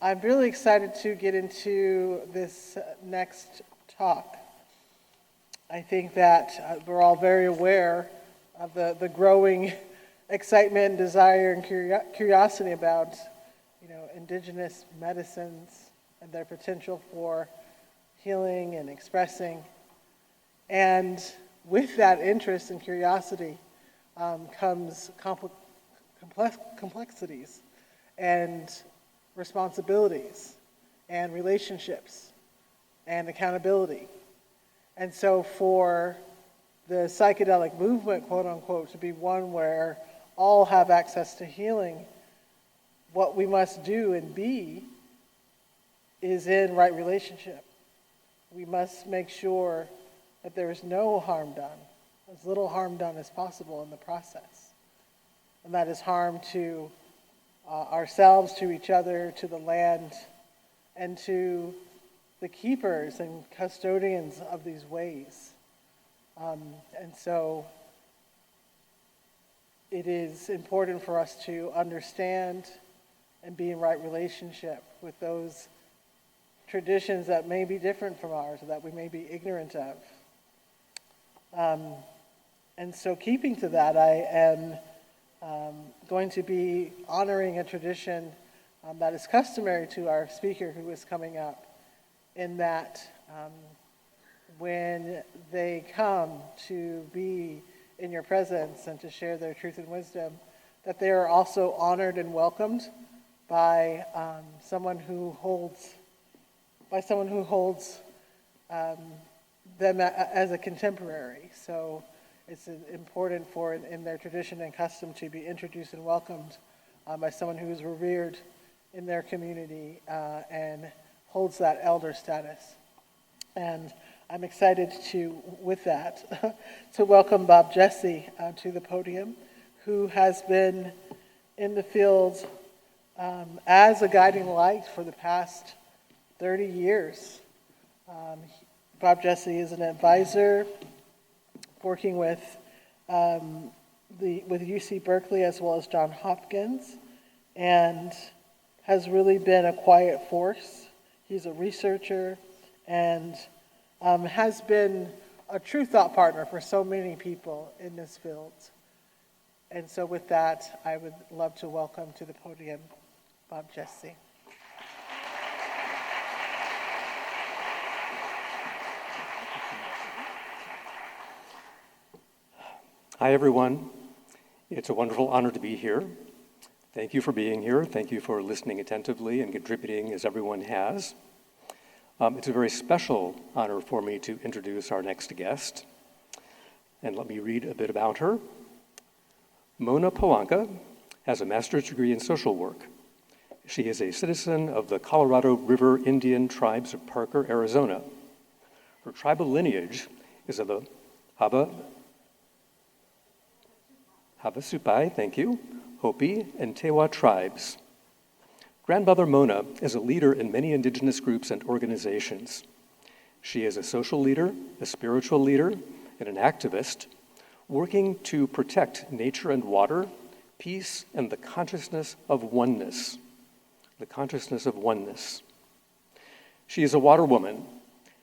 I'm really excited to get into this next talk. I think that we're all very aware of the growing excitement, desire, and curiosity about, indigenous medicines and their potential for healing and expressing. And with that interest and curiosity comes complexities and responsibilities and relationships and accountability. And so for the psychedelic movement, quote unquote, to be one where all have access to healing, what we must do and be is in right relationship. We must make sure that there is no harm done, as little harm done as possible in the process. And that is harm to ourselves, to each other, to the land, and to the keepers and custodians of these ways. And so it is important for us to understand and be in right relationship with those traditions that may be different from ours, or that we may be ignorant of. And so keeping to that, I am going to be honoring a tradition that is customary to our speaker who is coming up, in that when they come to be in your presence and to share their truth and wisdom, that they are also honored and welcomed by someone who holds them as a contemporary. So it's important for in their tradition and custom to be introduced and welcomed by someone who is revered in their community and holds that elder status. And I'm excited with that, to welcome Bob Jesse to the podium, who has been in the field as a guiding light for the past 30 years. Bob Jesse is an advisor working with UC Berkeley as well as Johns Hopkins, and has really been a quiet force. He's a researcher and has been a true thought partner for so many people in this field. And so with that, I would love to welcome to the podium Bob Jesse. Hi, everyone. It's a wonderful honor to be here. Thank you for being here. Thank you for listening attentively and contributing as everyone has. It's a very special honor for me to introduce our next guest. And let me read a bit about her. Mona Polacca has a master's degree in social work. She is a citizen of the Colorado River Indian Tribes of Parker, Arizona. Her tribal lineage is of the Havasupai, thank you, Hopi, and Tewa tribes. Grandmother Mona is a leader in many indigenous groups and organizations. She is a social leader, a spiritual leader, and an activist, working to protect nature and water, peace, and the consciousness of oneness. The consciousness of oneness. She is a water woman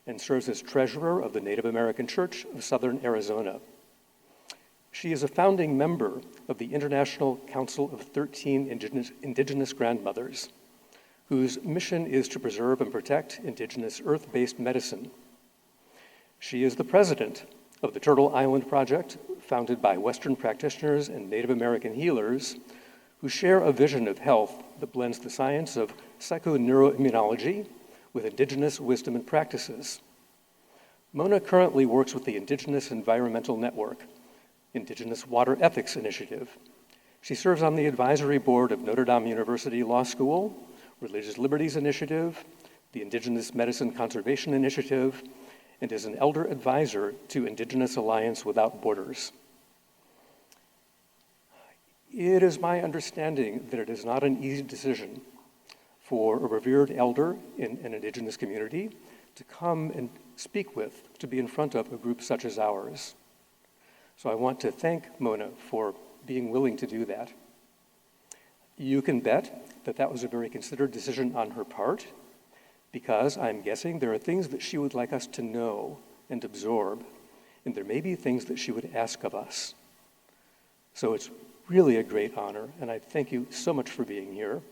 and serves as treasurer of the Native American Church of Southern Arizona. She is a founding member of the International Council of 13 Indigenous Grandmothers, whose mission is to preserve and protect indigenous earth-based medicine. She is the president of the Turtle Island Project, founded by Western practitioners and Native American healers who share a vision of health that blends the science of psychoneuroimmunology with indigenous wisdom and practices. Mona currently works with the Indigenous Environmental Network, Indigenous Water Ethics Initiative. She serves on the advisory board of Notre Dame University Law School, Religious Liberties Initiative, the Indigenous Medicine Conservation Initiative, and is an elder advisor to Indigenous Alliance Without Borders. It is my understanding that it is not an easy decision for a revered elder in an Indigenous community to come and speak with, to be in front of a group such as ours. So I want to thank Mona for being willing to do that. You can bet that that was a very considered decision on her part, because I'm guessing there are things that she would like us to know and absorb, and there may be things that she would ask of us. So it's really a great honor, and I thank you so much for being here.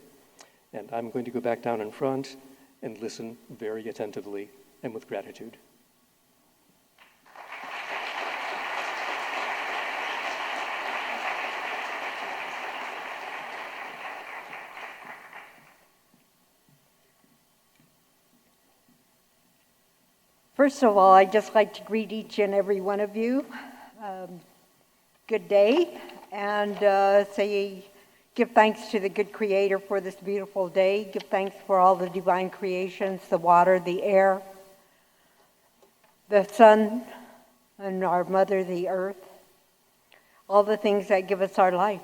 And I'm going to go back down in front and listen very attentively and with gratitude. First of all, I'd just like to greet each and every one of you. Good day, and give thanks to the good Creator for this beautiful day. Give thanks for all the divine creations, the water, the air, the sun, and our mother, the earth. All the things that give us our life,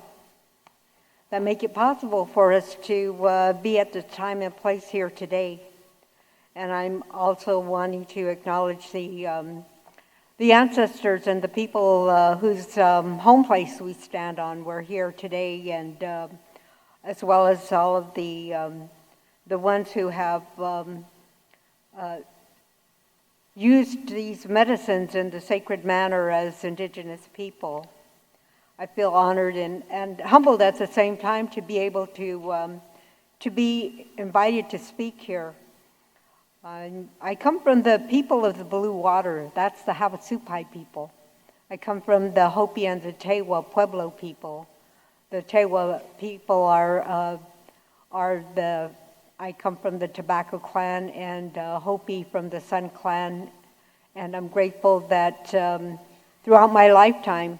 that make it possible for us to be at the time and place here today. And I'm also wanting to acknowledge the ancestors and the people whose home place we stand on. We're here today, and as well as all of the ones who have used these medicines in the sacred manner as Indigenous people. I feel honored and humbled at the same time to be able to be invited to speak here. I come from the people of the Blue Water. That's the Havasupai people. I come from the Hopi and the Tewa Pueblo people. The Tewa people I come from the Tobacco Clan, and Hopi from the Sun Clan. And I'm grateful that throughout my lifetime,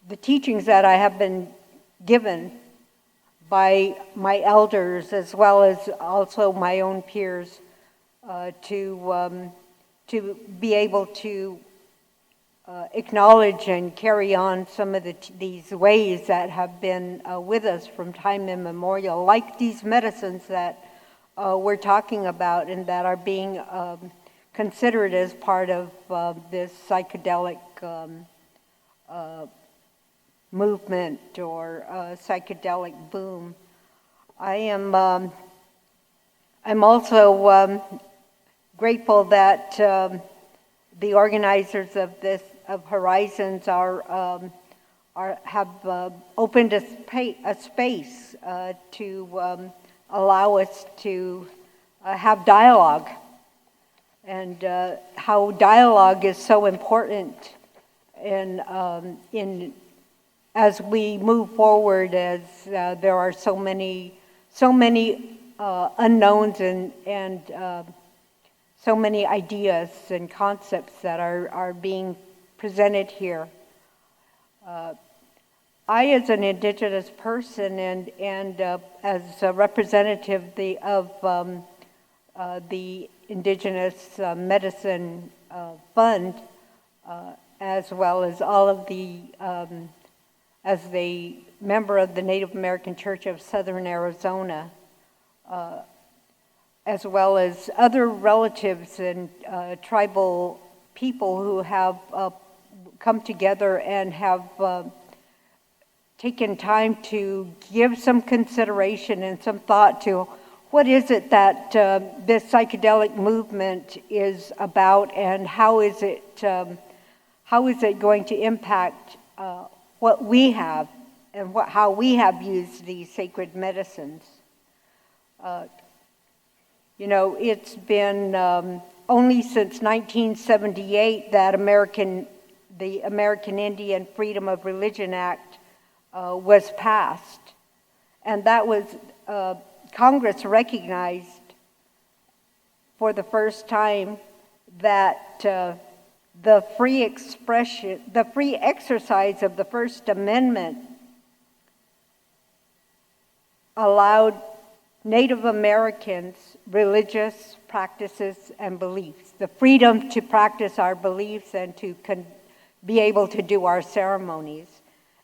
the teachings that I have been given by my elders, as well as also my own peers, to be able to acknowledge and carry on some of these ways that have been with us from time immemorial, like these medicines that we're talking about and that are being considered as part of this psychedelic movement or psychedelic boom. I'm also grateful that the organizers of Horizons have opened a space to allow us to have dialogue, and how dialogue is so important in as we move forward, as there are so many unknowns and so many ideas and concepts that are being presented here. I, as an Indigenous person and as a representative of the Indigenous Medicine Fund, as well as all of the as the member of the Native American Church of Southern Arizona, as well as other relatives and tribal people who have come together and have taken time to give some consideration and some thought to what is it that this psychedelic movement is about, and how is it going to impact what we have and how we have used these sacred medicines. It's been only since 1978 that the American Indian Freedom of Religion Act was passed. And that was, Congress recognized for the first time that the free exercise of the First Amendment allowed Native Americans religious practices and beliefs, the freedom to practice our beliefs and to be able to do our ceremonies.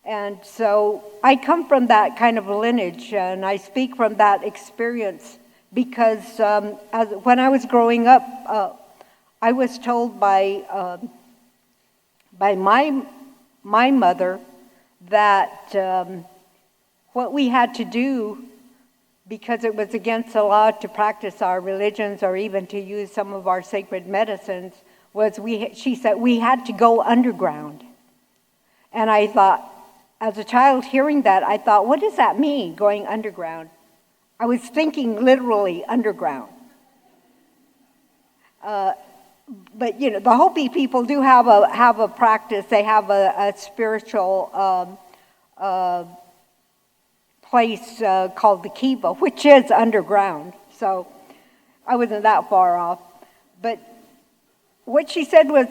And so I come from that kind of lineage, and I speak from that experience because when I was growing up, I was told by my mother that what we had to do, because it was against the law to practice our religions or even to use some of our sacred medicines, was she said we had to go underground. And I thought, as a child hearing that, I thought, what does that mean, going underground? I was thinking literally underground. But you know, the Hopi people do have a practice. They have a spiritual place called the Kiva, which is underground. So I wasn't that far off. But what she said was,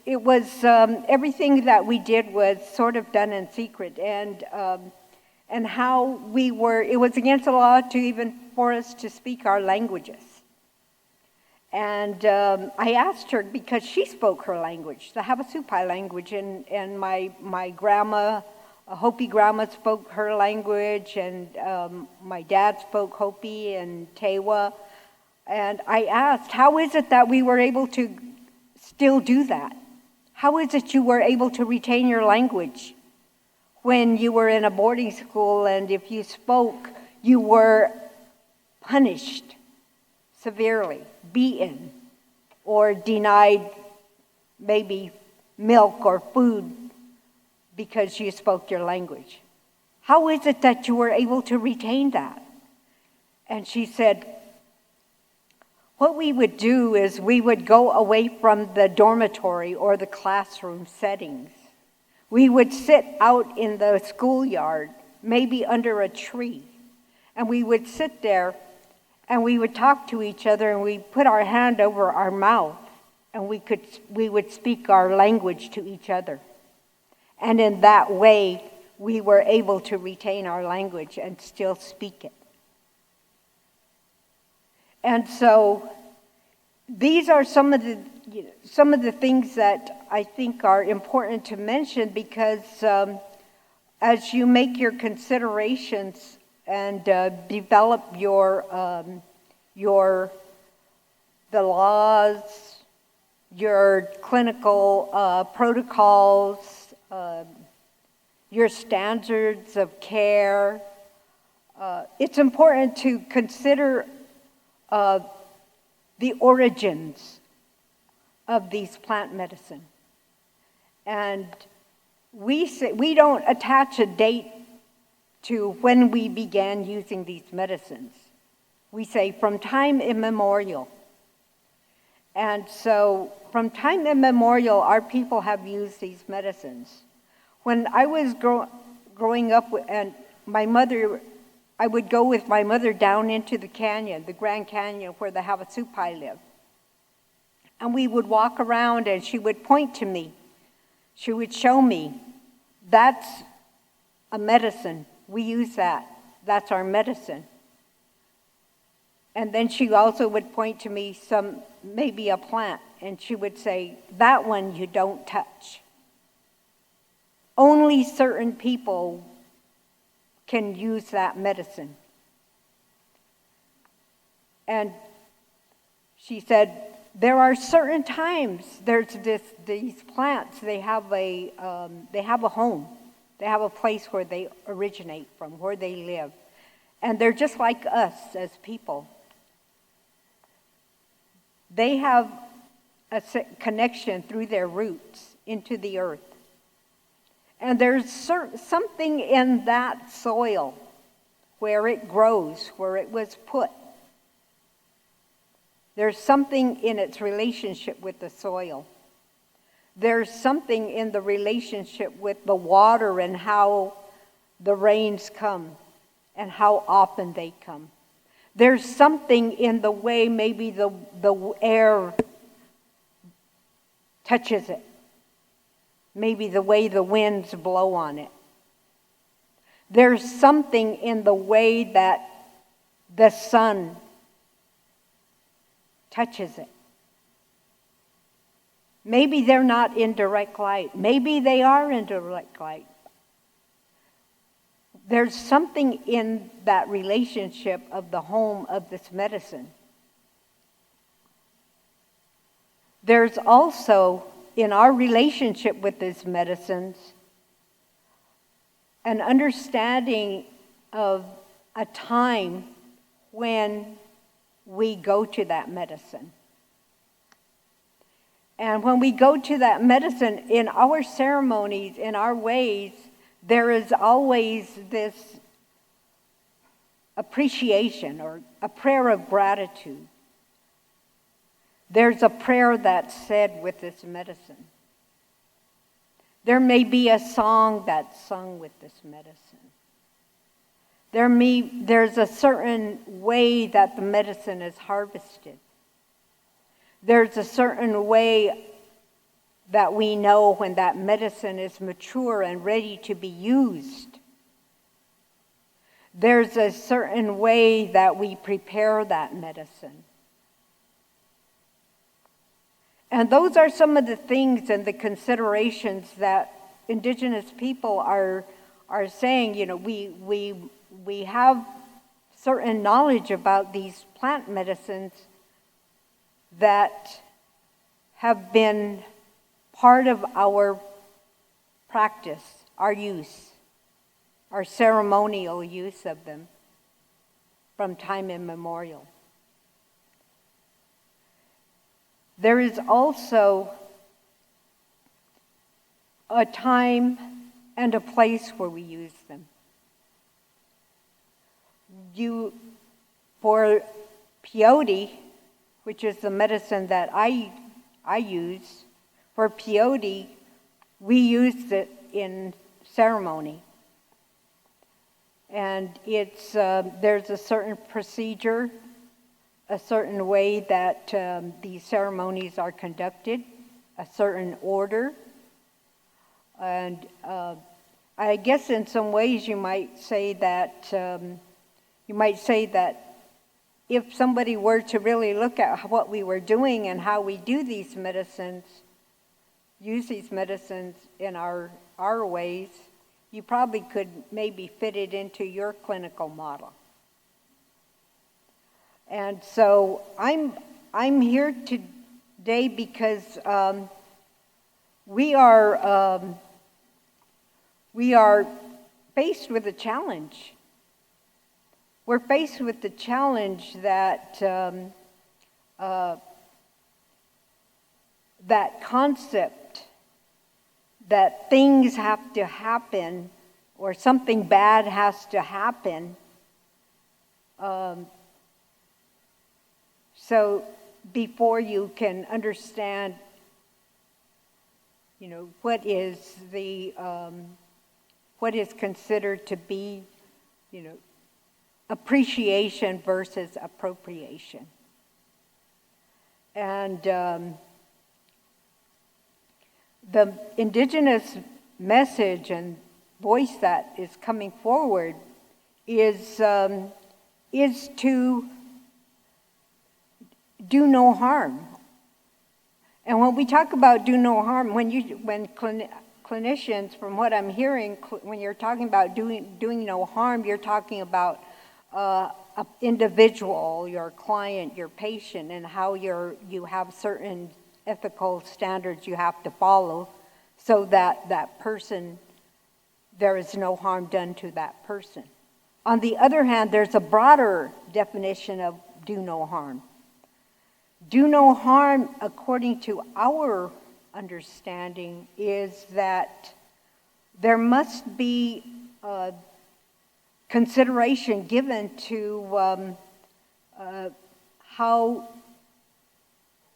it was everything that we did was sort of done in secret, and how we were. It was against the law to even for us to speak our languages. And I asked her, because she spoke her language, the Havasupai language, and my grandma, a Hopi grandma, spoke her language, and my dad spoke Hopi and Tewa. And I asked, how is it that we were able to still do that? How is it you were able to retain your language when you were in a boarding school, and if you spoke, you were punished severely, beaten, or denied maybe milk or food because you spoke your language? How is it that you were able to retain that? And she said, what we would do is we would go away from the dormitory or the classroom settings. We would sit out in the schoolyard, maybe under a tree, and we would sit there and we would talk to each other, and we'd put our hand over our mouth, and we would speak our language to each other. And in that way, we were able to retain our language and still speak it. And so these are some of the things that I think are important to mention, because as you make your considerations and develop the laws, your clinical protocols, your standards of care, it's important to consider the origins of these plant medicine. And we don't attach a date to when we began using these medicines. We say from time immemorial. And so from time immemorial, our people have used these medicines. When I was growing up, and I would go with my mother down into the canyon, the Grand Canyon, where the Havasupai live. And we would walk around, and she would point to me. She would show me, that's a medicine. We use that. That's our medicine. And then she also would point to me maybe a plant, and she would say, that one you don't touch. Only certain people can use that medicine. And she said, there are certain times, there's these plants, they have a home. They have a place where they originate from, where they live. And they're just like us as people. They have a connection through their roots into the earth. And there's something in that soil where it grows, where it was put. There's something in its relationship with the soil. There's something in the relationship with the water and how the rains come and how often they come. There's something in the way maybe the air touches it. Maybe the way the winds blow on it. There's something in the way that the sun touches it. Maybe they're not in direct light. Maybe they are in direct light. There's something in that relationship of the home of this medicine. There's also, in our relationship with these medicines, an understanding of a time when we go to that medicine. And when we go to that medicine, in our ceremonies, in our ways, there is always this appreciation or a prayer of gratitude. There's a prayer that's said with this medicine. There may be a song that's sung with this medicine. There's a certain way that the medicine is harvested. There's a certain way that we know when that medicine is mature and ready to be used. There's a certain way that we prepare that medicine. And those are some of the things and the considerations that Indigenous people are saying. You know, we have certain knowledge about these plant medicines that have been part of our practice, our use, our ceremonial use of them from time immemorial. There is also a time and a place where we use them. For peyote, which is the medicine that I use, for peyote, we use it in ceremony. And there's a certain procedure, a certain way that these ceremonies are conducted, a certain order. And I guess in some ways you might say that if somebody were to really look at what we were doing and how we do these medicines, use these medicines in our ways, you probably could maybe fit it into your clinical model. And so I'm here today because we are faced with a challenge. We're faced with the challenge that that concept that things have to happen or something bad has to happen. So before you can understand, you know, what is considered to be, you know, appreciation versus appropriation. And the Indigenous message and voice that is coming forward is to do no harm. And when we talk about do no harm, when clinicians, from what I'm hearing, when you're talking about doing no harm, you're talking about an individual, your client, your patient, and how you have certain ethical standards you have to follow so that that person, there is no harm done to that person. On the other hand, there's a broader definition of do no harm. Do no harm, according to our understanding, is that there must be consideration given to how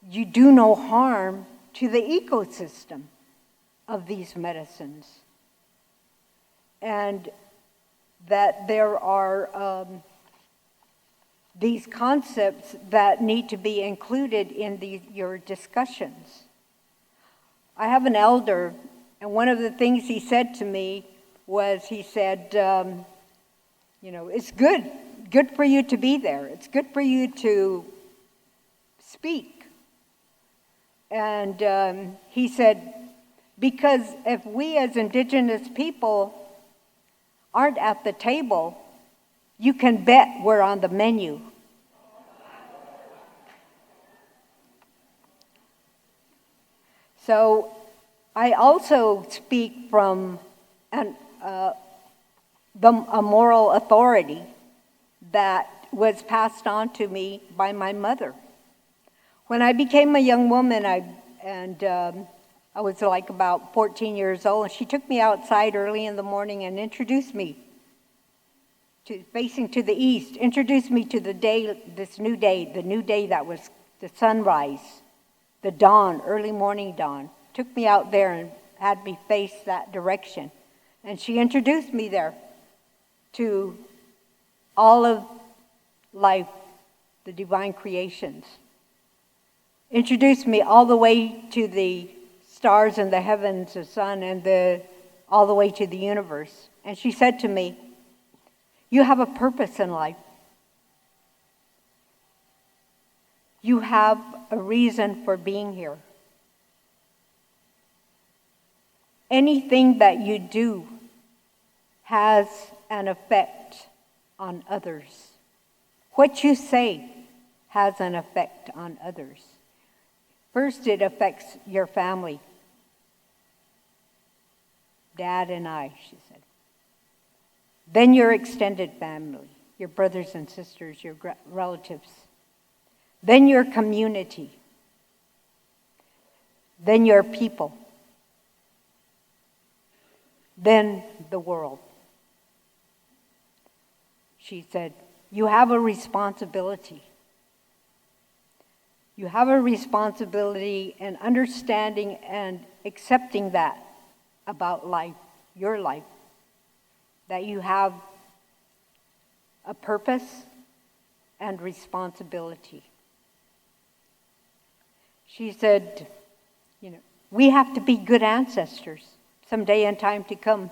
you do no harm to the ecosystem of these medicines. And that there are these concepts that need to be included in your discussions. I have an elder, and one of the things he said to me was, he said, you know, it's good for you to be there. It's good for you to speak. And he said, because if we as Indigenous people aren't at the table, you can bet we're on the menu. So I also speak from a moral authority that was passed on to me by my mother. When I became a young woman, I was like about 14 years old, and she took me outside early in the morning and introduced me to facing to the east, introduced me to the day, this new day, the new day that was the sunrise, the dawn, early morning dawn. Took me out there and had me face that direction. And she introduced me there to all of life, the divine creations. Introduced me all the way to the stars and the heavens, the sun, and all the way to the universe. And she said to me, "You have a purpose in life. You have a reason for being here. Anything that you do has an effect on others. What you say has an effect on others. First, it affects your family. Dad and I," she said. "Then your extended family, your brothers and sisters, your relatives. Then your community. Then your people. Then the world." She said, "You have a responsibility. You have a responsibility in understanding and accepting that about life, your life, that you have a purpose and responsibility." She said, "We have to be good ancestors someday in time to come.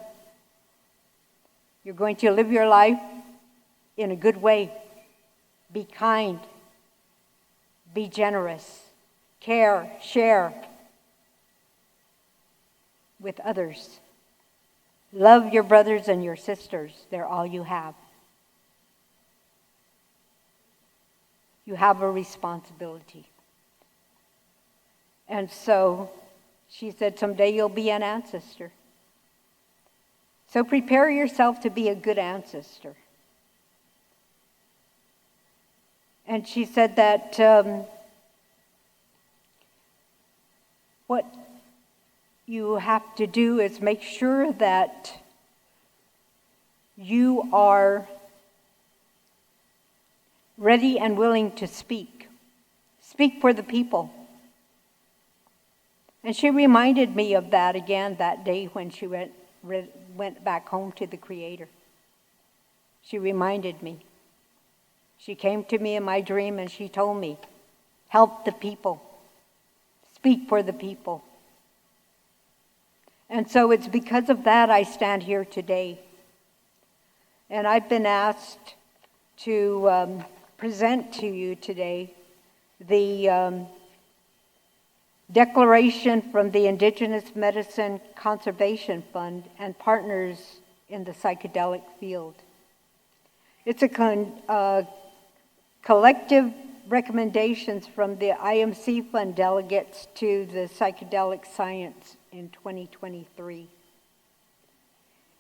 You're going to live your life in a good way. Be kind. Be generous. Care, share with others. Love your brothers and your sisters. They're all you have. You have a responsibility." And so she said, "Someday you'll be an ancestor. So prepare yourself to be a good ancestor." And she said that what you have to do is make sure that you are ready and willing to speak. Speak for the people. And she reminded me of that again that day when she went back home to the Creator. She reminded me. She came to me in my dream and she told me, "Help the people. Speak for the people." And so it's because of that I stand here today. And I've been asked to present to you today the declaration from the Indigenous Medicine Conservation Fund and partners in the psychedelic field. It's a collective recommendations from the IMC Fund delegates to the psychedelic science in 2023.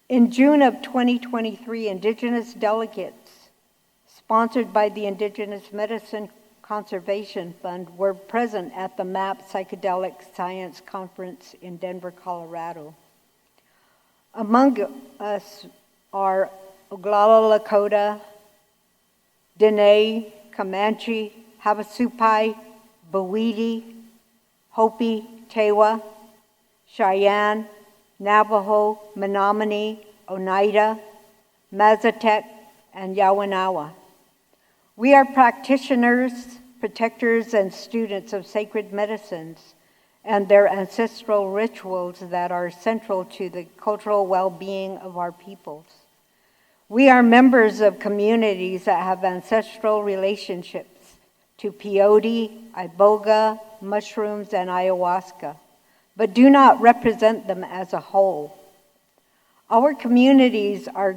In June of 2023, Indigenous delegates, sponsored by the Indigenous Medicine Conservation Fund, were present at the MAP Psychedelic Science Conference in Denver, Colorado. Among us are Oglala Lakota, Dene, Comanche, Havasupai, Bawidi, Hopi, Tewa, Cheyenne, Navajo, Menominee, Oneida, Mazatec, and Yawanawa. We are practitioners, protectors, and students of sacred medicines and their ancestral rituals that are central to the cultural well-being of our peoples. We are members of communities that have ancestral relationships to peyote, iboga, mushrooms, and ayahuasca, but do not represent them as a whole. Our communities are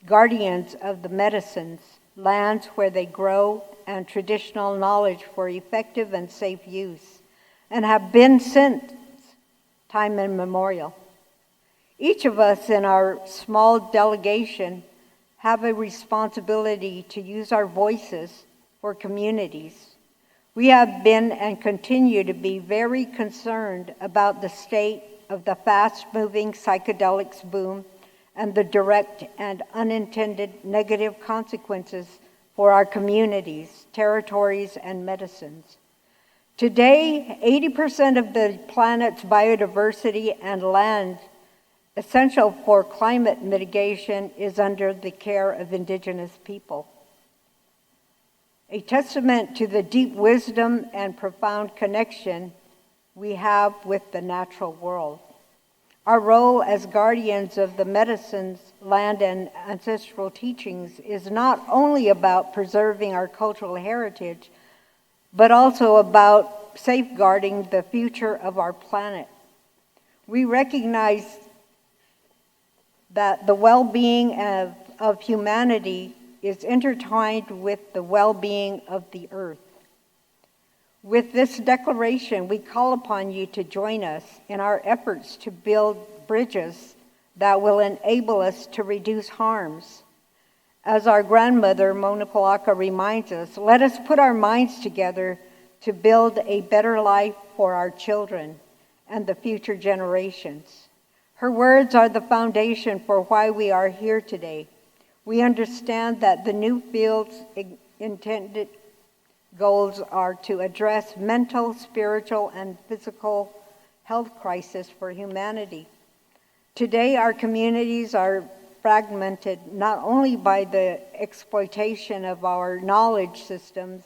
guardians of the medicines, lands where they grow, and traditional knowledge for effective and safe use, and have been since time immemorial. Each of us in our small delegation have a responsibility to use our voices for communities. We have been and continue to be very concerned about the state of the fast-moving psychedelics boom and the direct and unintended negative consequences for our communities, territories, and medicines. Today, 80% of the planet's biodiversity and land essential for climate mitigation is under the care of Indigenous people. A testament to the deep wisdom and profound connection we have with the natural world. Our role as guardians of the medicines, land, and ancestral teachings is not only about preserving our cultural heritage, but also about safeguarding the future of our planet. We recognize that the well-being of humanity is intertwined with the well-being of the earth. With this declaration, we call upon you to join us in our efforts to build bridges that will enable us to reduce harms. As our grandmother, Ann Polacca, reminds us, let us put our minds together to build a better life for our children and the future generations. Her words are the foundation for why we are here today. We understand that the new field's intended goals are to address mental, spiritual, and physical health crisis for humanity. Today, our communities are fragmented not only by the exploitation of our knowledge systems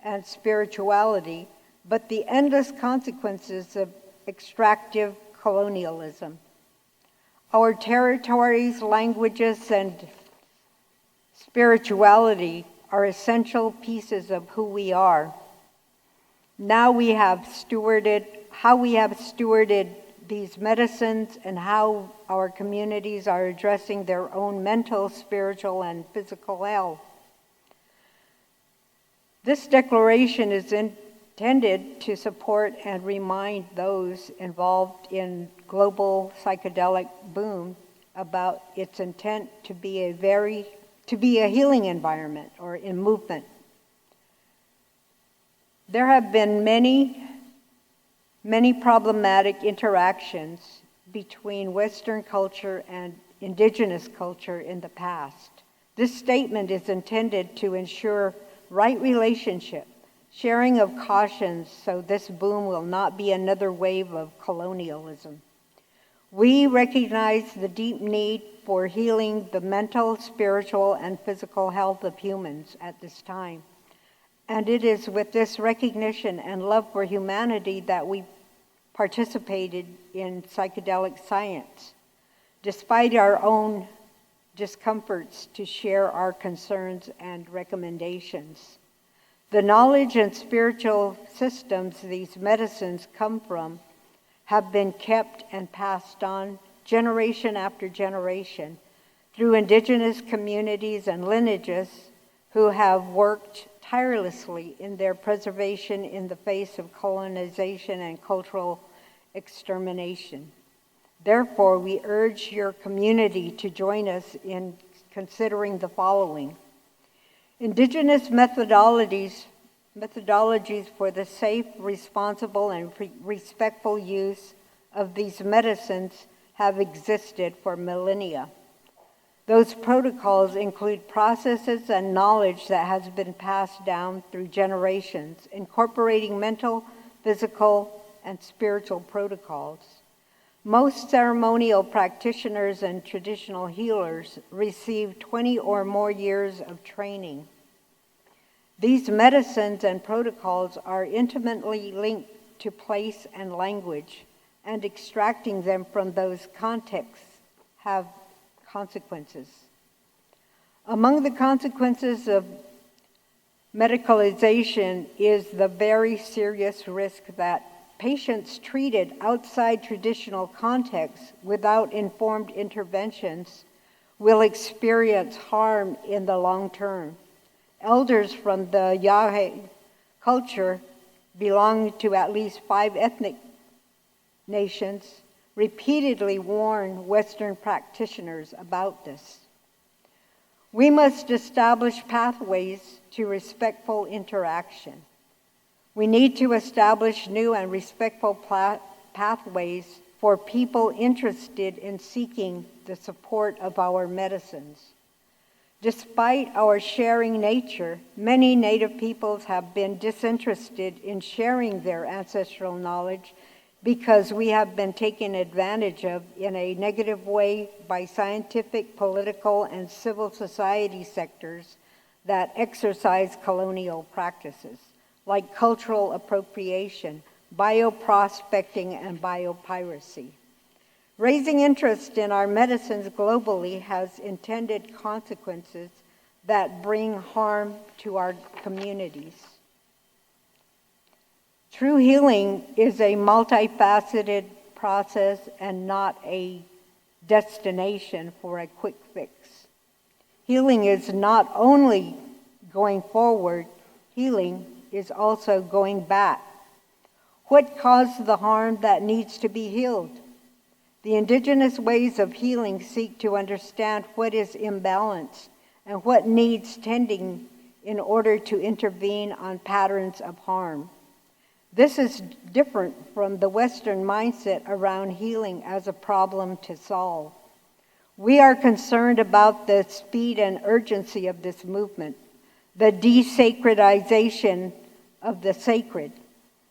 and spirituality, but the endless consequences of extractive colonialism. Our territories, languages, and spirituality are essential pieces of who we are. Now we have stewarded these medicines and how our communities are addressing their own mental, spiritual, and physical health. This declaration is intended to support and remind those involved in global psychedelic boom about its intent to be a healing environment or in movement. There have been many problematic interactions between Western culture and Indigenous culture in the past. This statement is intended to ensure right relationship, sharing of cautions so this boom will not be another wave of colonialism. We recognize the deep need for healing the mental, spiritual, and physical health of humans at this time. And it is with this recognition and love for humanity that we participated in psychedelic science, despite our own discomforts, to share our concerns and recommendations. The knowledge and spiritual systems these medicines come from have been kept and passed on generation after generation through Indigenous communities and lineages who have worked tirelessly in their preservation in the face of colonization and cultural extermination. Therefore, we urge your community to join us in considering the following. Indigenous methodologies for the safe, responsible, and respectful use of these medicines have existed for millennia. Those protocols include processes and knowledge that has been passed down through generations, incorporating mental, physical, and spiritual protocols. Most ceremonial practitioners and traditional healers receive 20 or more years of training. These medicines and protocols are intimately linked to place and language, and extracting them from those contexts have consequences. Among the consequences of medicalization is the very serious risk that patients treated outside traditional contexts without informed interventions will experience harm in the long term. Elders from the Yahe culture belonging to at least 5 ethnic nations repeatedly warn Western practitioners about this. We must establish pathways to respectful interaction. We need to establish new and respectful pathways for people interested in seeking the support of our medicines. Despite our sharing nature, many Native peoples have been disinterested in sharing their ancestral knowledge because we have been taken advantage of in a negative way by scientific, political, and civil society sectors that exercise colonial practices, like cultural appropriation, bioprospecting, and biopiracy. Raising interest in our medicines globally has intended consequences that bring harm to our communities. True healing is a multifaceted process and not a destination for a quick fix. Healing is not only going forward, healing is also going back. What caused the harm that needs to be healed? The indigenous ways of healing seek to understand what is imbalanced and what needs tending in order to intervene on patterns of harm. This is different from the Western mindset around healing as a problem to solve. We are concerned about the speed and urgency of this movement, the desacredization of the sacred,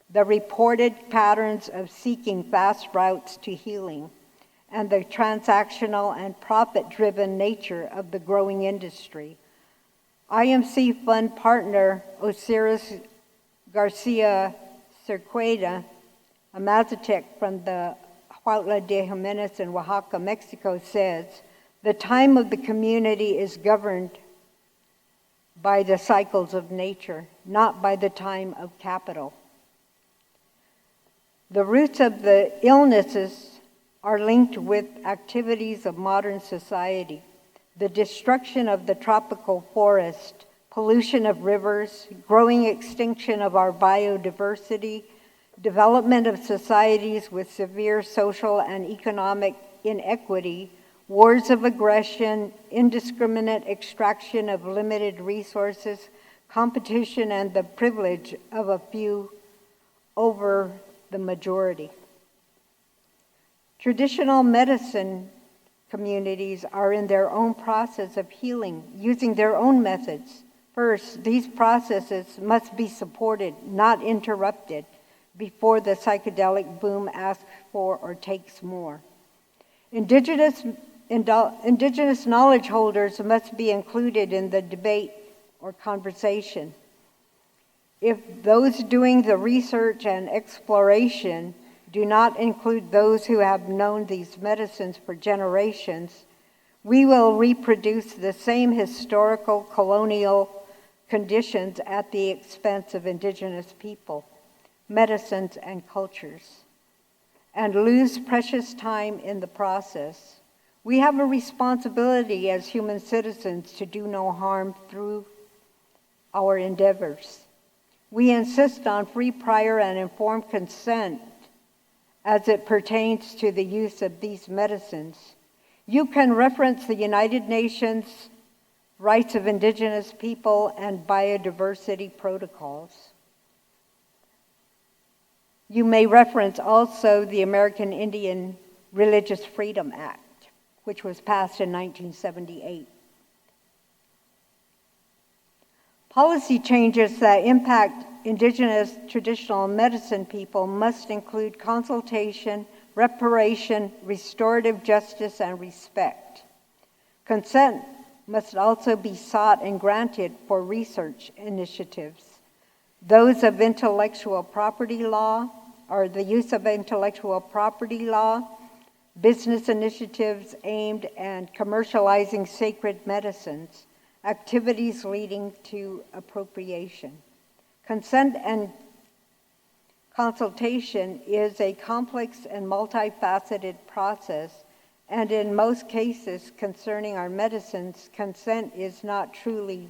the reported patterns of seeking fast routes to healing, and the transactional and profit-driven nature of the growing industry. IMC Fund partner Osiris Garcia Cerqueda, a Mazatec from the Huautla de Jimenez in Oaxaca, Mexico, says, "The time of the community is governed by the cycles of nature, not by the time of capital." The roots of the illnesses are linked with activities of modern society, the destruction of the tropical forest, pollution of rivers, growing extinction of our biodiversity, development of societies with severe social and economic inequity, wars of aggression, indiscriminate extraction of limited resources, competition, and the privilege of a few over the majority. Traditional medicine communities are in their own process of healing, using their own methods. First, these processes must be supported, not interrupted, before the psychedelic boom asks for or takes more. Indigenous knowledge holders must be included in the debate or conversation. If those doing the research and exploration do not include those who have known these medicines for generations, we will reproduce the same historical colonial conditions at the expense of indigenous people, medicines, and cultures, and lose precious time in the process. We have a responsibility as human citizens to do no harm through our endeavors. We insist on free, prior, and informed consent as it pertains to the use of these medicines. You can reference the United Nations Rights of Indigenous People and Biodiversity Protocols. You may reference also the American Indian Religious Freedom Act, which was passed in 1978. Policy changes that impact indigenous traditional medicine people must include consultation, reparation, restorative justice, and respect. Consent must also be sought and granted for research initiatives. Those of intellectual property law, or the use of intellectual property law, business initiatives aimed at commercializing sacred medicines, activities leading to appropriation. Consent and consultation is a complex and multifaceted process, and in most cases concerning our medicines, consent is not truly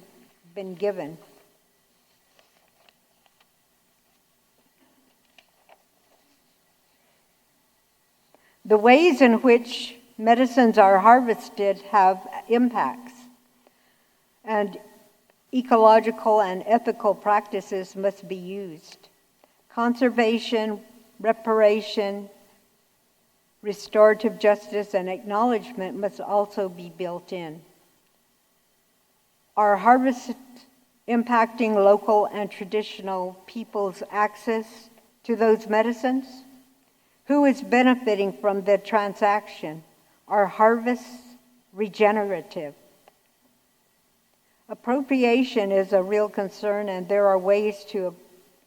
been given. The ways in which medicines are harvested have impacts. and ecological and ethical practices must be used. Conservation, reparation, restorative justice, and acknowledgement must also be built in. Are harvests impacting local and traditional people's access to those medicines? Who is benefiting from the transaction? Are harvests regenerative? Appropriation is a real concern, and there are ways to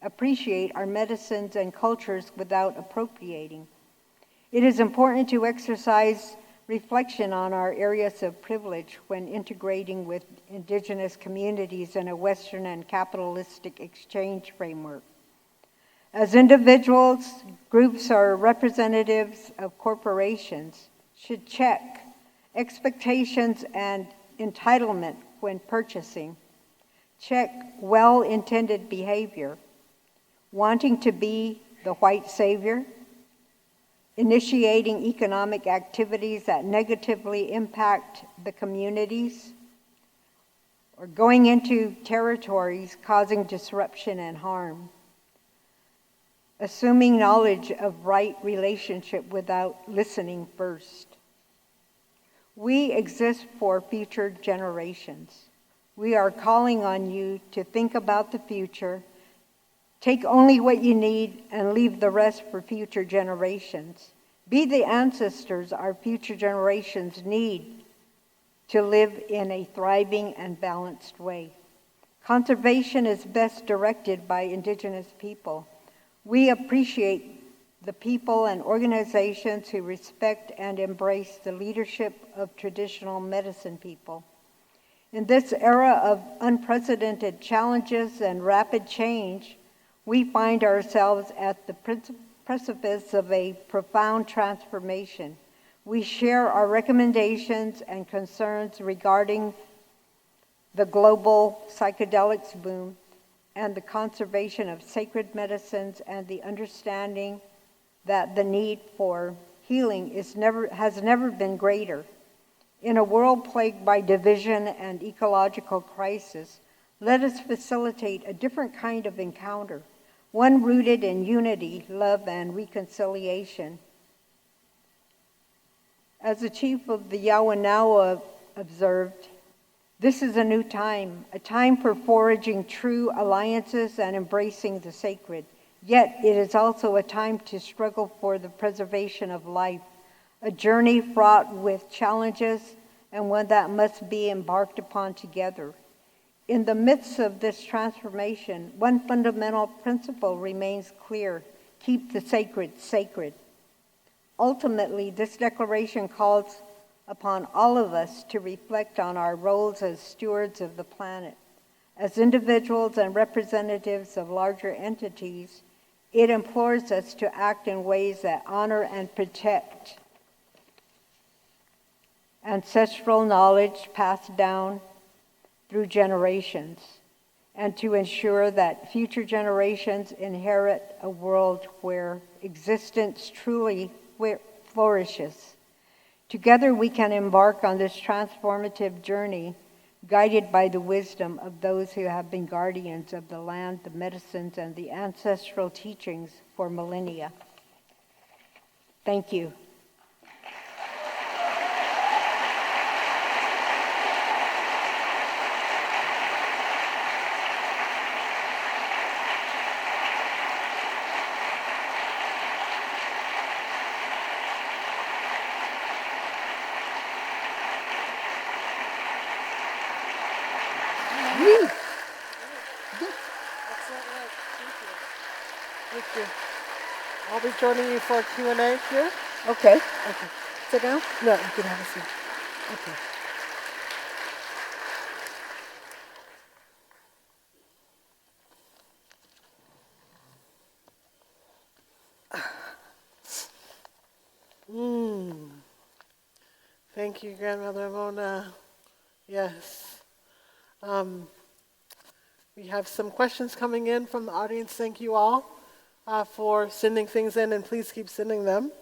appreciate our medicines and cultures without appropriating. It is important to exercise reflection on our areas of privilege when integrating with Indigenous communities in a Western and capitalistic exchange framework. As individuals, groups, or representatives of corporations should check expectations and entitlement when purchasing. Check well-intended behavior, wanting to be the white savior, initiating economic activities that negatively impact the communities, or going into territories causing disruption and harm, assuming knowledge of right relationship without listening first. We exist for future generations. We are calling on you to think about the future, take only what you need, and leave the rest for future generations. Be the ancestors our future generations need to live in a thriving and balanced way. Conservation is best directed by Indigenous people. We appreciate the people and organizations who respect and embrace the leadership of traditional medicine people. In this era of unprecedented challenges and rapid change, we find ourselves at the precipice of a profound transformation. We share our recommendations and concerns regarding the global psychedelics boom and the conservation of sacred medicines, and the understanding that the need for healing has never been greater. In a world plagued by division and ecological crisis, let us facilitate a different kind of encounter, one rooted in unity, love, and reconciliation. As the chief of the Yawanawa observed, this is a new time, a time for forging true alliances and embracing the sacred. Yet it is also a time to struggle for the preservation of life, a journey fraught with challenges and one that must be embarked upon together. In the midst of this transformation, one fundamental principle remains clear: keep the sacred sacred. Ultimately, this declaration calls upon all of us to reflect on our roles as stewards of the planet. As individuals and representatives of larger entities, it implores us to act in ways that honor and protect ancestral knowledge passed down through generations, and to ensure that future generations inherit a world where existence truly flourishes. Together we can embark on this transformative journey, guided by the wisdom of those who have been guardians of the land, the medicines, and the ancestral teachings for millennia. Thank you. Thank you. I'll be joining you for a Q&A here. Okay. Okay. Sit down. No, you can have a seat. Okay. Thank you, Grandmother Mona. Yes. We have some questions coming in from the audience. Thank you all for sending things in, and please keep sending them.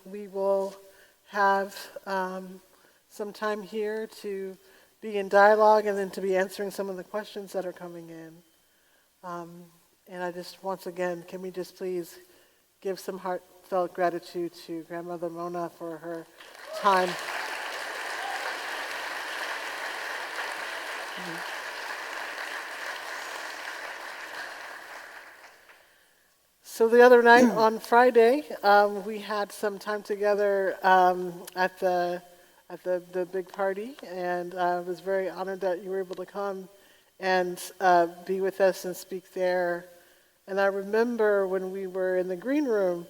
We will have some time here to be in dialogue and then to be answering some of the questions that are coming in. And I just, once again, can we just please give some heartfelt gratitude to Grandmother Mona for her time. So the other night on Friday, we had some time together at the big party, and I was very honored that you were able to come and be with us and speak there. And I remember when we were in the green room,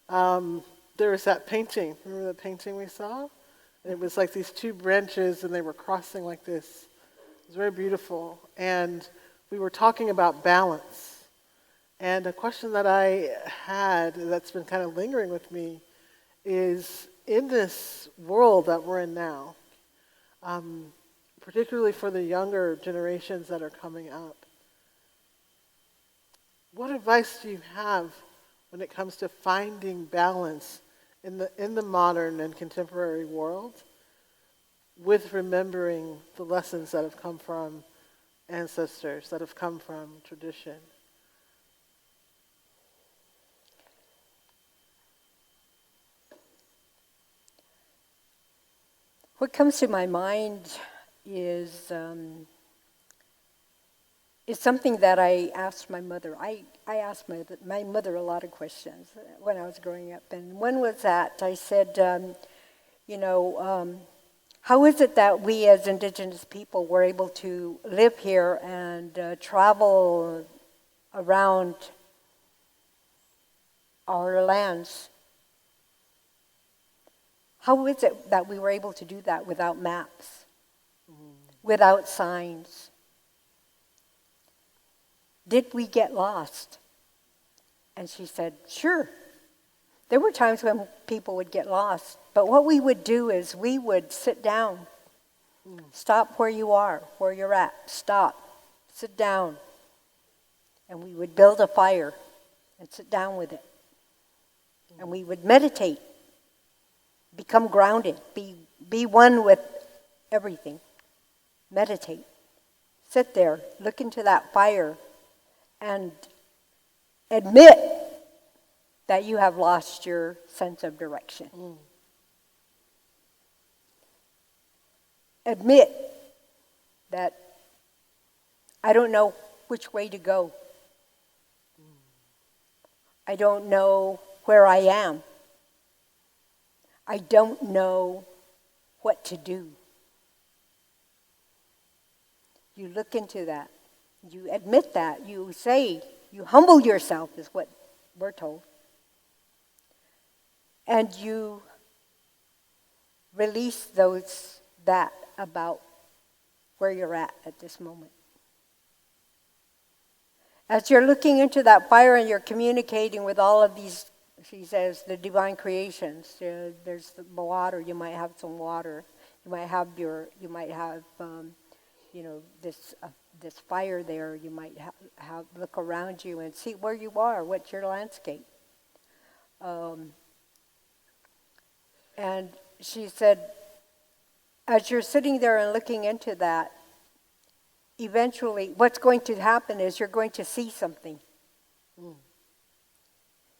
there was that painting. Remember the painting we saw? And it was like these two branches, and they were crossing like this. It was very beautiful. And we were talking about balance. And a question that I had that's been kind of lingering with me is, in this world that we're in now, particularly for the younger generations that are coming up, what advice do you have when it comes to finding balance in the modern and contemporary world with remembering the lessons that have come from ancestors, that have come from tradition? What comes to my mind is something that I asked my mother. I asked my mother a lot of questions when I was growing up. And one was that I said, how is it that we as Indigenous people were able to live here and travel around our lands? How is it that we were able to do that without maps, without signs? Did we get lost? And she said, sure. There were times when people would get lost, but what we would do is we would sit down. Stop where you are, where you're at. Stop. Sit down. And we would build a fire and sit down with it. And we would meditate. Become grounded. Be one with everything. Meditate. Sit there. Look into that fire. And admit that you have lost your sense of direction. Admit that I don't know which way to go. I don't know where I am. I don't know what to do. You look into that. You admit that. You say, you humble yourself is what we're told. And you release that about where you're at this moment. As you're looking into that fire and you're communicating with all of these, she says, the divine creations. There's the water. You might have some water. You might have this fire there. You might have look around you and see where you are. What's your landscape? And she said, as you're sitting there and looking into that, eventually, what's going to happen is you're going to see something.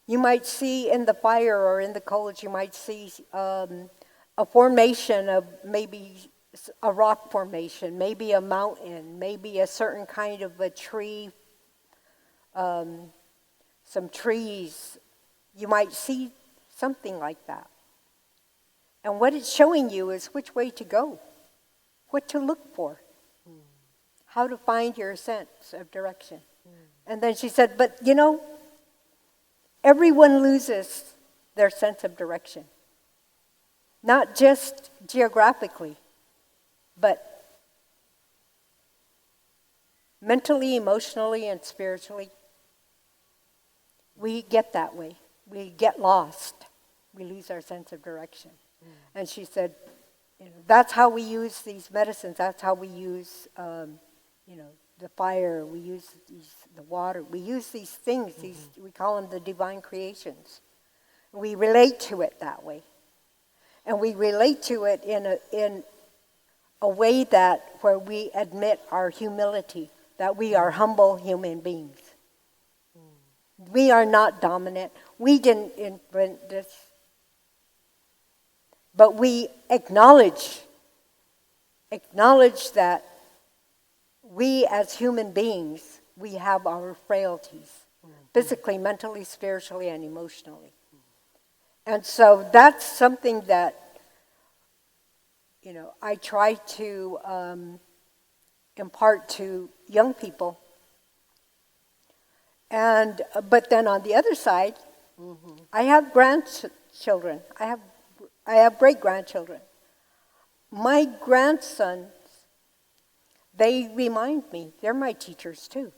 You might see in the fire or in the coals, you might see a formation of maybe a rock formation, maybe a mountain, maybe a certain kind of a tree, some trees. You might see something like that. And what it's showing you is which way to go, what to look for, how to find your sense of direction. And then she said, but everyone loses their sense of direction. Not just geographically, but mentally, emotionally, and spiritually. We get that way. We get lost. We lose our sense of direction. And she said, that's how we use these medicines. That's how we use, the fire. We use the water. We use these things. We call them the divine creations. We relate to it that way, and we relate to it in a way that where we admit our humility, that we are humble human beings. We are not dominant. We didn't invent this. But we acknowledge that we as human beings, we have our frailties, physically, mentally, spiritually, and emotionally. And so that's something that, I try to impart to young people. But then on the other side, I have grandchildren. I have great-grandchildren. My grandsons, they remind me. They're my teachers too.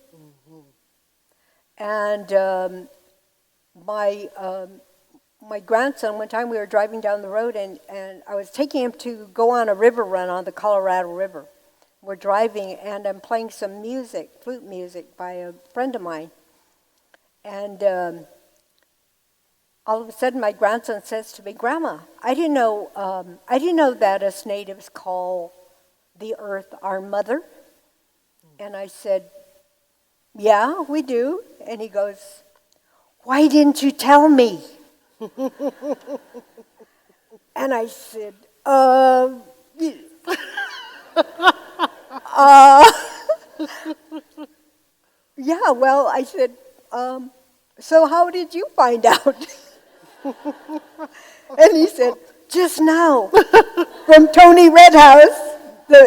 And my grandson, one time we were driving down the road and I was taking him to go on a river run on the Colorado River. We're driving and I'm playing some music, flute music by a friend of mine. And all of a sudden my grandson says to me, "Grandma, I didn't know that us natives call the earth our mother." And I said, "Yeah, we do." And he goes, "Why didn't you tell me?" And I said, yeah, well, I said, so how did you find out? And he said, "Just now, from Tony Redhouse."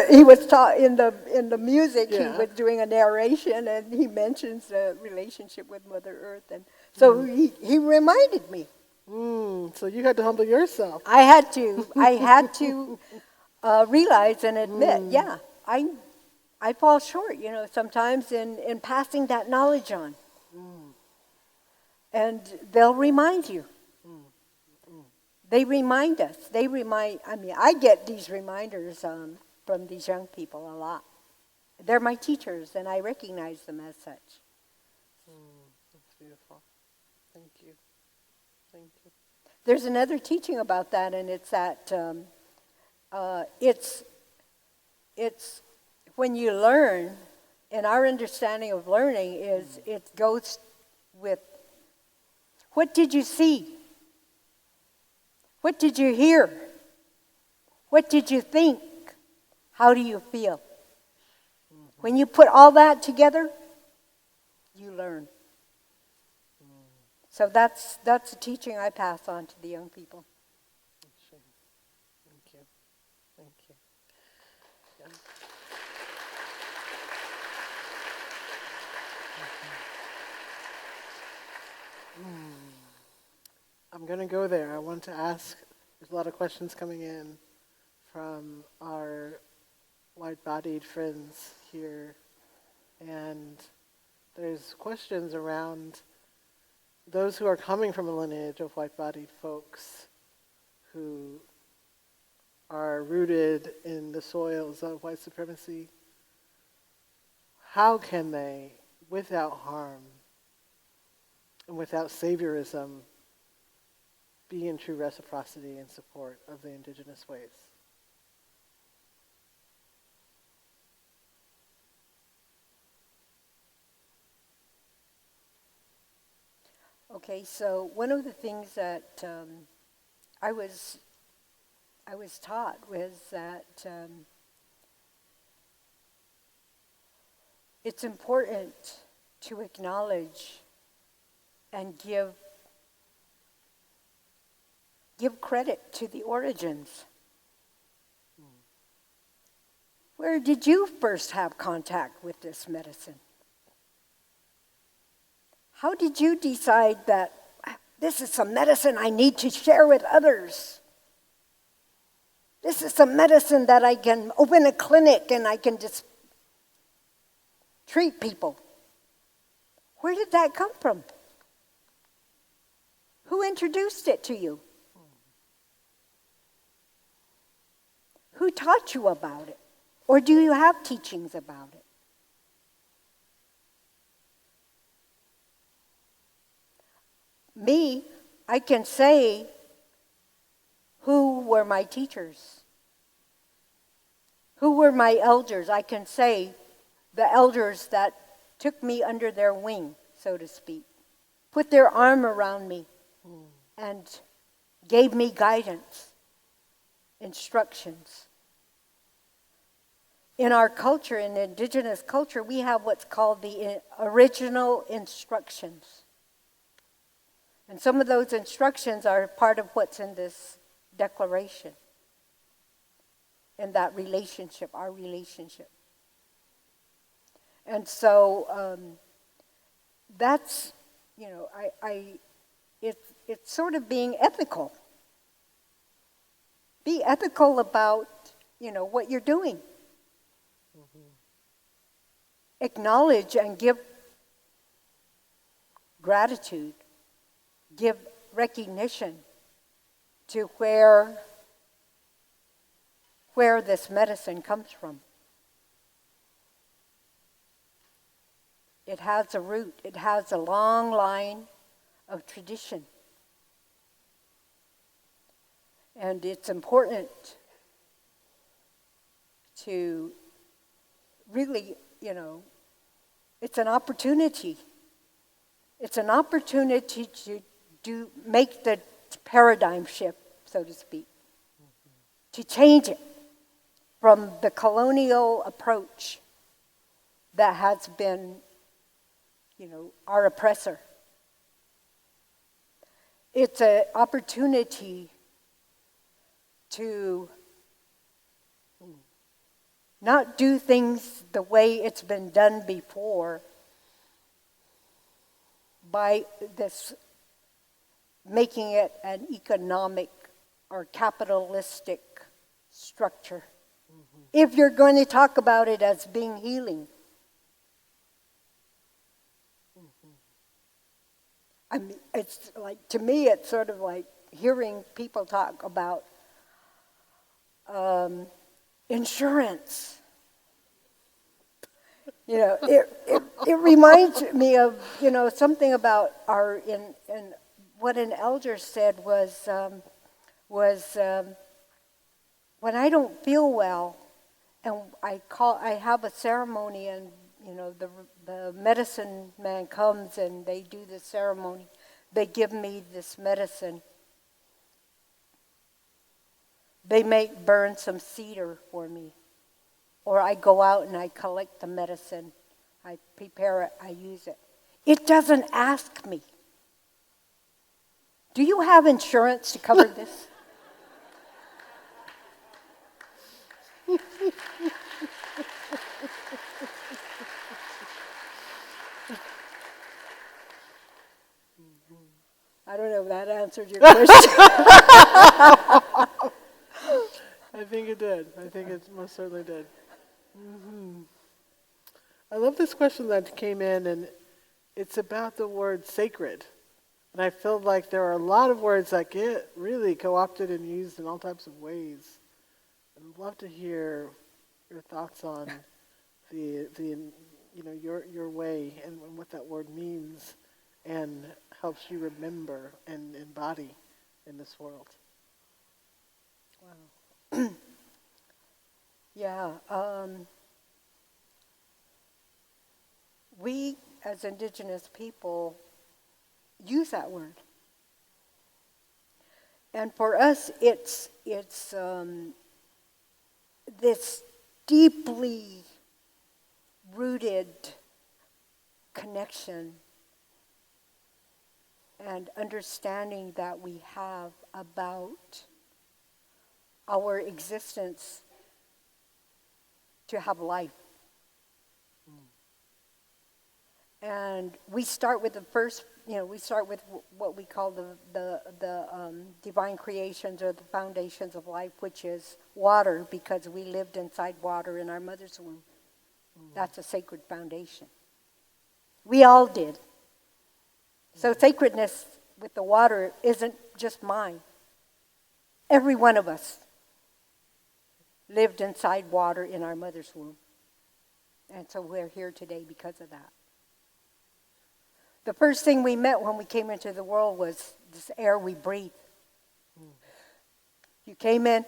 He was taught in the music. Yeah. He was doing a narration, and he mentions the relationship with Mother Earth, and so he reminded me. So you had to humble yourself. I had to realize and admit, yeah, I fall short, sometimes in passing that knowledge on. And they'll remind you. They remind us. I get these reminders from these young people a lot. They're my teachers, and I recognize them as such. That's beautiful. Thank you. Thank you. There's another teaching about that, and it's that it's when you learn, and our understanding of learning is it goes with what did you see? What did you hear? What did you think? How do you feel? When you put all that together, you learn. So that's the teaching I pass on to the young people. Sure. Thank you. Thank you. Yeah. I'm going to go there. I want to ask, there's a lot of questions coming in from our white-bodied friends here. And there's questions around those who are coming from a lineage of white-bodied folks who are rooted in the soils of white supremacy. How can they, without harm and without saviorism, be in true reciprocity and support of the indigenous ways? Okay, so one of the things that I was taught was that it's important to acknowledge and give credit to the origins. Where did you first have contact with this medicine? How did you decide that this is some medicine I need to share with others? This is some medicine that I can open a clinic and I can just treat people. Where did that come from? Who introduced it to you? Who taught you about it? Or do you have teachings about it? Me, I can say who were my teachers. Who were my elders? I can say the elders that took me under their wing, so to speak, put their arm around me and gave me guidance, instructions. In our culture, in Indigenous culture, we have what's called the original instructions. And some of those instructions are part of what's in this declaration, in that relationship, our relationship. And so that's, it's sort of being ethical. Be ethical about, what you're doing. Acknowledge and give gratitude, give recognition to where this medicine comes from. It has a root, it has a long line of tradition. And it's important to really, it's an opportunity. It's an opportunity to make the paradigm shift, so to speak, to change it from the colonial approach that has been, our oppressor. It's an opportunity to not do things the way it's been done before by this making it an economic or capitalistic structure. If you're going to talk about it as being healing. I mean, it's like, to me, it's sort of like hearing people talk about insurance. It reminds me of, something about in what an elder said was when I don't feel well, and I have a ceremony, and the medicine man comes and they do the ceremony. They give me this medicine. They burn some cedar for me. Or I go out and I collect the medicine. I prepare it, I use it. It doesn't ask me, do you have insurance to cover this? I don't know if that answered your question. I think it did. I think it most certainly did. I love this question that came in, and it's about the word sacred. And I feel like there are a lot of words that get really co-opted and used in all types of ways. I'd love to hear your thoughts on your way and what that word means and helps you remember and embody in this world. Wow. Yeah. We, as Indigenous people, use that word. And for us, it's this deeply rooted connection and understanding that we have about our existence to have life. And we start with the first, we start with what we call the divine creations or the foundations of life, which is water, because we lived inside water in our mother's womb. That's a sacred foundation. We all did. So sacredness with the water isn't just mine. Every one of us lived inside water in our mother's womb. And so we're here today because of that. The first thing we met when we came into the world was this air we breathe. You came in,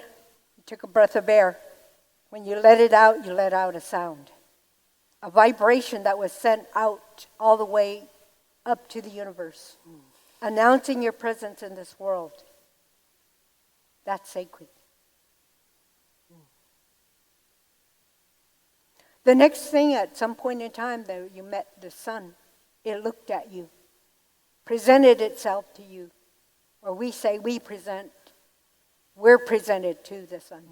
you took a breath of air. When you let it out, you let out a sound, a vibration that was sent out all the way up to the universe, announcing your presence in this world. That's sacred. The next thing, at some point in time, that you met the sun, it looked at you, presented itself to you. Or we say we're presented to the sun.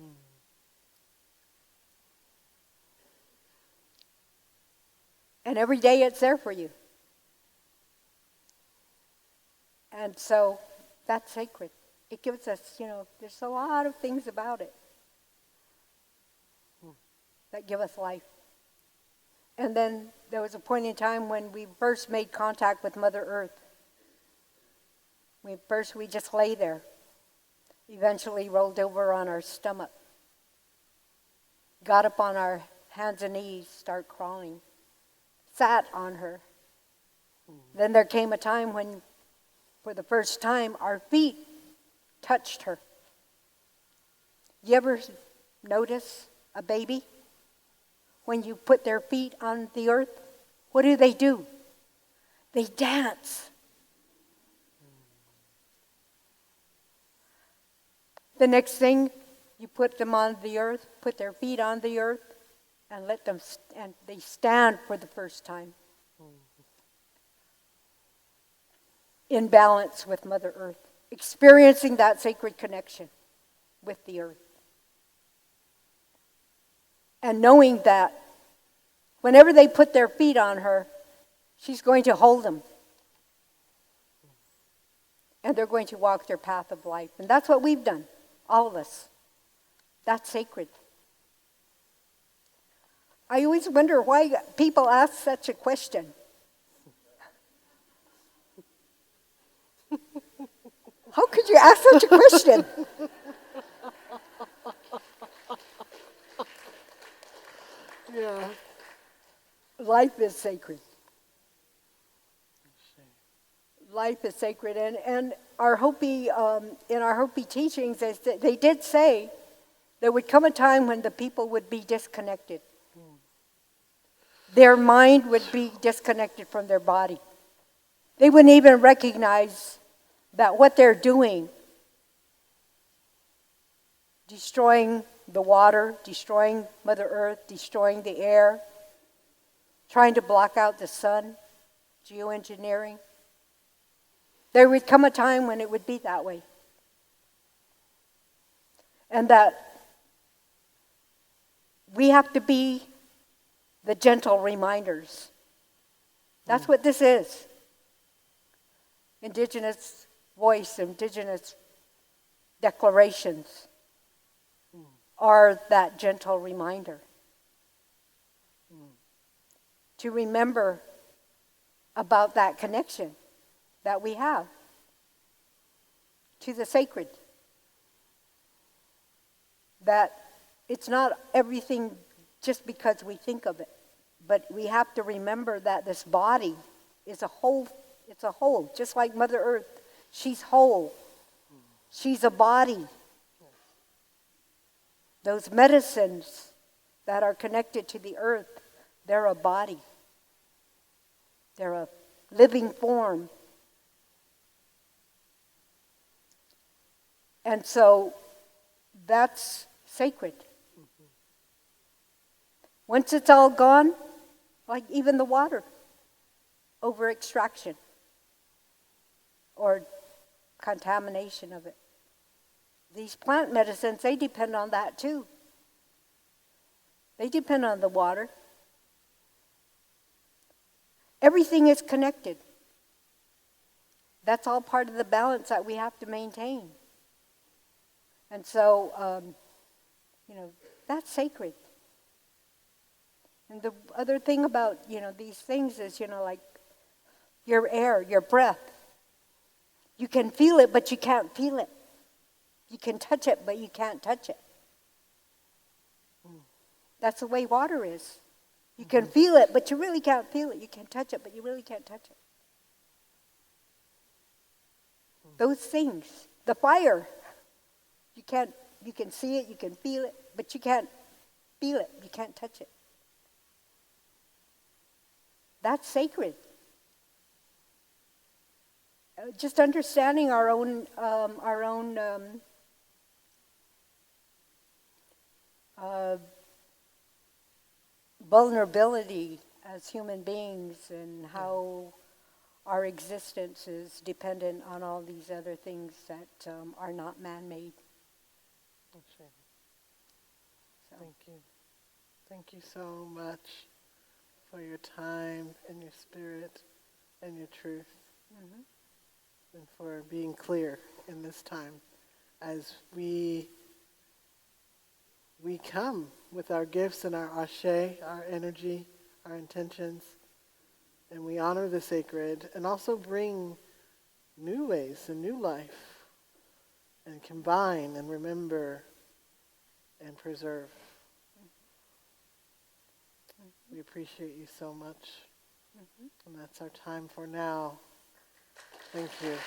And every day it's there for you. And so that's sacred. It gives us, there's a lot of things about it that give us life. And then there was a point in time when we first made contact with Mother Earth. We just lay there, eventually rolled over on our stomach, got up on our hands and knees, start crawling, sat on her. Then there came a time when, for the first time, our feet touched her. You ever notice a baby? When you put their feet on the earth, what do? They dance. The next thing, you put them on the earth, put their feet on the earth, and let them, and they stand for the first time. In balance with Mother Earth, experiencing that sacred connection with the earth. And knowing that whenever they put their feet on her, she's going to hold them. And they're going to walk their path of life. And that's what we've done, all of us. That's sacred. I always wonder why people ask such a question. How could you ask such a question? Yeah. Life is sacred. Life is sacred. And our Hopi, in our Hopi teachings, they did say there would come a time when the people would be disconnected. Their mind would be disconnected from their body. They wouldn't even recognize that what they're doing, destroying the water, destroying Mother Earth, destroying the air, trying to block out the sun, geoengineering. There would come a time when it would be that way. And that we have to be the gentle reminders. That's what this is. Indigenous voice, Indigenous declarations are that gentle reminder. To remember about that connection that we have to the sacred. That it's not everything just because we think of it, but we have to remember that this body is a whole. It's a whole, just like Mother Earth. She's whole. She's a body. Those medicines that are connected to the earth, they're a body. They're a living form. And so that's sacred. Once it's all gone, like even the water, over extraction or contamination of it. These plant medicines, they depend on that too. They depend on the water. Everything is connected. That's all part of the balance that we have to maintain. And so, that's sacred. And the other thing about, these things is, like your air, your breath. You can feel it, but you can't feel it. You can touch it, but you can't touch it. That's the way water is. You can feel it, but you really can't feel it. You can touch it, but you really can't touch it. Those things. The fire. You can see it, you can feel it, but you can't feel it, you can't touch it. That's sacred. Just understanding our own vulnerability as human beings and how our existence is dependent on all these other things that are not man-made. So. Thank you. Thank you so much for your time and your spirit and your truth, and for being clear in this time as we come with our gifts and our ashe, our energy, our intentions, and we honor the sacred and also bring new ways and new life and combine and remember and preserve. We appreciate you so much. And that's our time for now. Thank you.